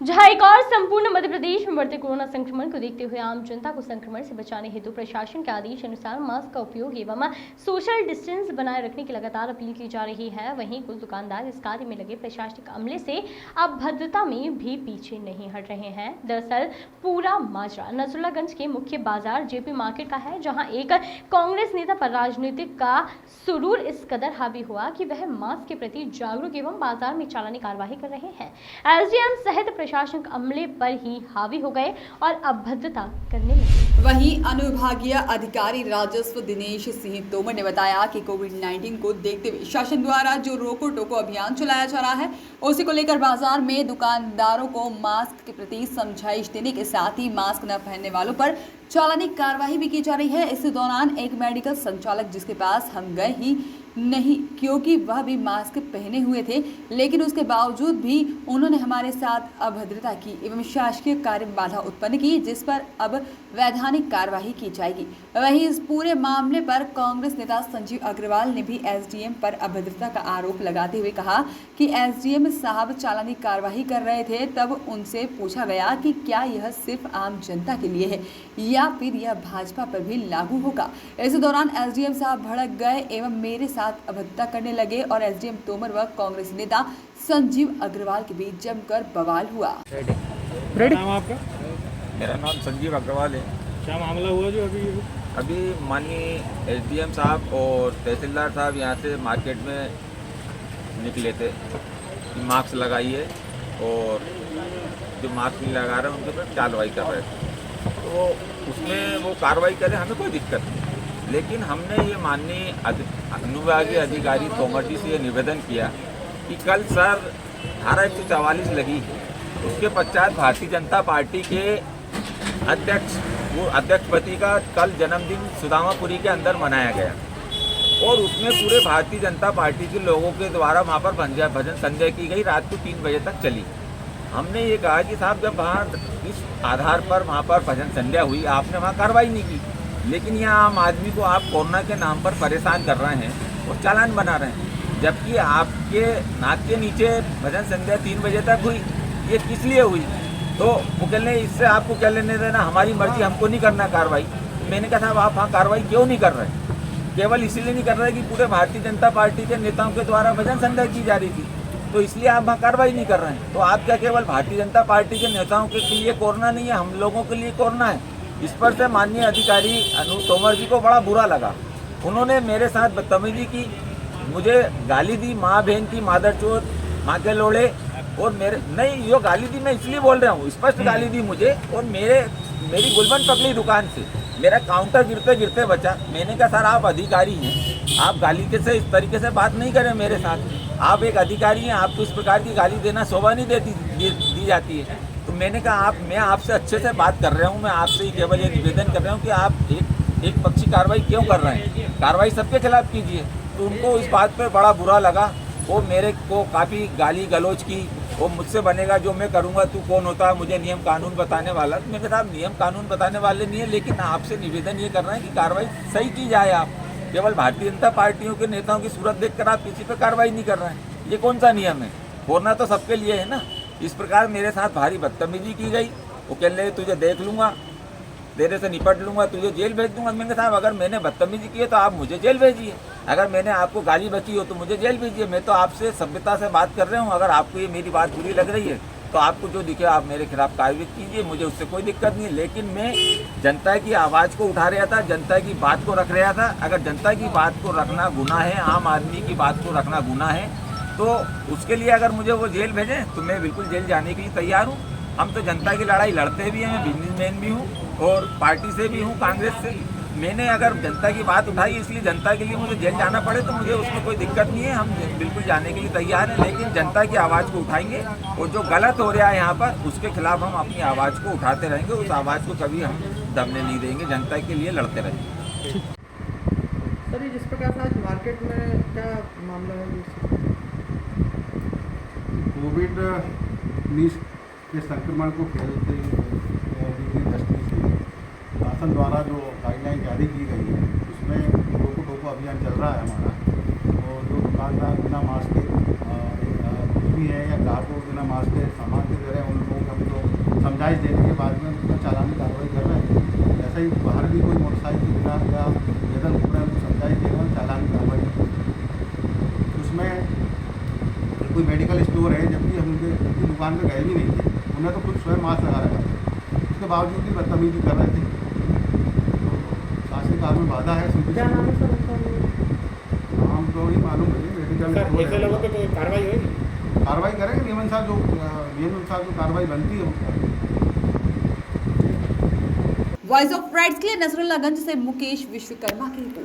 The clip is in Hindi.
जहां एक और संपूर्ण मध्य प्रदेश में बढ़ते कोरोना संक्रमण को देखते हुए आम जनता को संक्रमण से बचाने हेतु प्रशासन के आदेश अनुसार मास्क का उपयोग एवं सोशल डिस्टेंस बनाए रखने की लगातार अपील की जा रही है। वहीं कुछ दुकानदार इस कार्य में लगे प्रशासनिक अमले से अभद्रता में भी पीछे नहीं हट रहे हैं। दरअसल पूरा माजरा नसरुल्लागंज के मुख्य बाजार जेपी मार्केट का है, जहाँ एक कांग्रेस नेता पर राजनीतिक का सुरूर इस कदर हावी हुआ कि वह मास्क के प्रति जागरूक एवं बाजार में चालानी कार्यवाही कर रहे हैं। एसडीएम सहित प्रशासनिक अमले पर ही हावी हो गए और अभद्रता करने लगे। वहीं अनुविभागीय अधिकारी राजस्व दिनेश सिंह तोमर ने बताया कि कोविड-19 को देखते हुए शासन द्वारा जो रोको टोको अभियान चलाया जा रहा है, उसी को लेकर बाजार में दुकानदारों को मास्क के प्रति समझाइश देने के साथ ही मास्क न पहनने वालों पर चालानी कार्रवाई भी की जा रही है। इस दौरान एक मेडिकल संचालक जिसके पास हम गए ही नहीं क्योंकि वह भी मास्क पहने हुए थे, लेकिन उसके बावजूद भी उन्होंने हमारे साथ अभद्रता की एवं शासकीय कार्य में बाधा उत्पन्न की, जिस पर अब वैधानिक कार्यवाही की जाएगी। वहीं इस पूरे मामले पर कांग्रेस नेता संजीव अग्रवाल ने भी एसडीएम पर अभद्रता का आरोप लगाते हुए कहा कि एसडीएम साहब चालानी कार्यवाही कर रहे थे, तब उनसे पूछा गया कि क्या यह सिर्फ आम जनता के लिए है या फिर यह भाजपा पर भी लागू होगा। इस दौरान एसडीएम साहब भड़क गए एवं मेरे साथ अभद्रता करने लगे और एसडीएम तोमर व कांग्रेस नेता संजीव अग्रवाल के बीच जमकर बवाल हुआ। रेडी नाम आपका? मेरा नाम संजीव अग्रवाल है। क्या मामला हुआ जो अभी माननीय एसडीएम साहब और तहसीलदार साहब यहाँ से मार्केट में निकले थे कि मास्क लगाइए, और जो मास्क नहीं लगा रहे हैं उनके ऊपर कार्रवाई कर रहे थे। तो उसमें वो कार्रवाई करें, हमें कोई दिक्कत नहीं, लेकिन हमने ये माननीय अनुविभागीय अधिकारी तोमर जी से ये निवेदन किया कि कल सर धारा 144 लगी, उसके पश्चात भारतीय जनता पार्टी के अध्यक्ष अध्यक्षपति का कल जन्मदिन सुदामापुरी के अंदर मनाया गया, और उसमें पूरे भारतीय जनता पार्टी के लोगों के द्वारा वहाँ पर भजन संध्या की गई, रात को 3 बजे तक चली। हमने ये कहा कि साहब जब वहाँ इस आधार पर वहाँ पर भजन संध्या हुई, आपने वहाँ कार्रवाई नहीं की, लेकिन यहाँ आम आदमी को आप कोरोना के नाम पर परेशान कर रहे हैं और चालान बना रहे हैं, जबकि आपके नाक के नीचे भजन संध्या 3 बजे तक हुई। ये किस लिए हुई? तो वो कह रहे इससे आपको क्या लेने देना, हमारी मर्जी, हमको नहीं करना कार्रवाई। मैंने कहा साहब आप वहाँ कार्रवाई क्यों नहीं कर रहे? केवल इसीलिए नहीं कर रहे कि पूरे भारतीय जनता पार्टी के नेताओं के द्वारा भजन संध्या की जा रही थी, तो इसलिए आप वहाँ कार्रवाई नहीं कर रहे हैं। तो आप क्या केवल भारतीय जनता पार्टी के नेताओं के लिए कोरोना नहीं है, हम लोगों के लिए कोरोना है? इस पर से माननीय अधिकारी अनु तोमर जी को बड़ा बुरा लगा। उन्होंने मेरे साथ बदतमीजी की, मुझे गाली दी, माँ बहन की मादरचोद, माँ के लोड़े, और मेरे नहीं यो गाली दी, मैं इसलिए बोल रहा हूँ, स्पष्ट गाली दी मुझे, और मेरी गुलबन पकड़ी दुकान से, मेरा काउंटर गिरते गिरते बचा। मैंने कहा सर आप अधिकारी हैं, आप गाली के से इस तरीके से बात नहीं करें मेरे साथ, आप एक अधिकारी हैं, आपको इस प्रकार की गाली देना शोभा नहीं दी जाती है। तो मैंने कहा मैं आपसे अच्छे से बात कर रहा हूँ, मैं आपसे केवल ये निवेदन कर रहा हूँ कि आप एक पक्षी कार्रवाई क्यों कर रहे हैं, कार्रवाई सबके खिलाफ कीजिए। तो उनको इस बात पर बड़ा बुरा लगा, वो मेरे को काफ़ी गाली गलौज की, वो मुझसे बनेगा जो मैं करूँगा, तू कौन होता है मुझे नियम कानून बताने वाला। मैंने कहा नियम कानून बताने वाले नहीं है, लेकिन आपसे निवेदन ये कर रहे हैं कि कार्रवाई सही की जाए। आप केवल भारतीय जनता पार्टियों के नेताओं की सूरत देखकर आप किसी पर कार्रवाई नहीं कर रहे हैं, ये कौन सा नियम है? कोरोना तो सबके लिए है ना। इस प्रकार मेरे साथ भारी बदतमीजी की गई। वो कह रहे तुझे देख लूँगा, तेरे से निपट लूँगा, तुझे जेल भेज दूँगा। मैंने कहा साहब अगर मैंने बदतमीजी की है तो आप मुझे जेल भेजिए, अगर मैंने आपको गाली बकी हो तो मुझे जेल भेजिए। मैं तो आपसे सभ्यता से बात कर रहा हूँ, अगर आपको ये मेरी बात बुरी लग रही है तो आपको जो दिखे आप मेरे खिलाफ कार्रवाई कीजिए, मुझे उससे कोई दिक्कत नहीं है। लेकिन मैं जनता की आवाज़ को उठा रहा था, जनता की बात को रख रहा था। अगर जनता की बात को रखना गुनाह है, आम आदमी की बात को रखना गुनाह है, तो उसके लिए अगर मुझे वो जेल भेजें तो मैं बिल्कुल जेल जाने के लिए तैयार हूँ। हम तो जनता की लड़ाई लड़ते भी हैं, मैं बिजनेसमैन भी हूँ और पार्टी से भी हूँ, कांग्रेस से। मैंने अगर जनता की बात उठाई इसलिए जनता के लिए मुझे जेल जाना पड़े तो मुझे उसमें कोई दिक्कत नहीं है, हम बिल्कुल जाने के लिए तैयार हैं। लेकिन जनता की आवाज़ को उठाएंगे और जो गलत हो रहा है यहाँ पर उसके खिलाफ हम अपनी आवाज़ को उठाते रहेंगे, उस आवाज़ को कभी हम दबने नहीं देंगे, जनता के लिए लड़ते रहेंगे। सर ये जिस प्रकार से आज मार्केट में क्या मामला है? कोविड-19 के संक्रमण को फैलते दृष्टि से शासन द्वारा जो गाइडलाइन जारी की गई है उसमें रोको टोको अभियान चल रहा है हमारा। और जो दुकानदार बिना मास्क के मास्क के सामान दे रहे हैं, उन लोगों को हम तो समझाइश देने के बाद में उनका चालानी कार्रवाई कर रहे हैं। ऐसा ही बाहर भी कोई मोटरसाइकिल के बिना या पैदल घूम रहे हैं, उनको समझाइश देने में चालानी कार्रवाई कर। उसमें कोई मेडिकल स्टोर है, जबकि हम उनकी दुकान पर गए भी नहीं थे, उन्हें तो खुद स्वयं मास्क लगा रखा था, उसके बावजूद भी बदतमीजी कर रहे थे। शासकीय कार्य में बाधा है। क्या नाम है सर उनका? नाम तो नहीं मालूम मुझे। मेडिकल सर स्टोर ऐसे है। लोगों पे कोई कार्रवाई होगी? कार्रवाई करेंगे नियमानुसार, जो कार्रवाई बनती है वो करेंगे। वॉइस ऑफ राइट्स के लिए नसरुल्लागंज से मुकेश विश्वकर्मा की रिपोर्ट।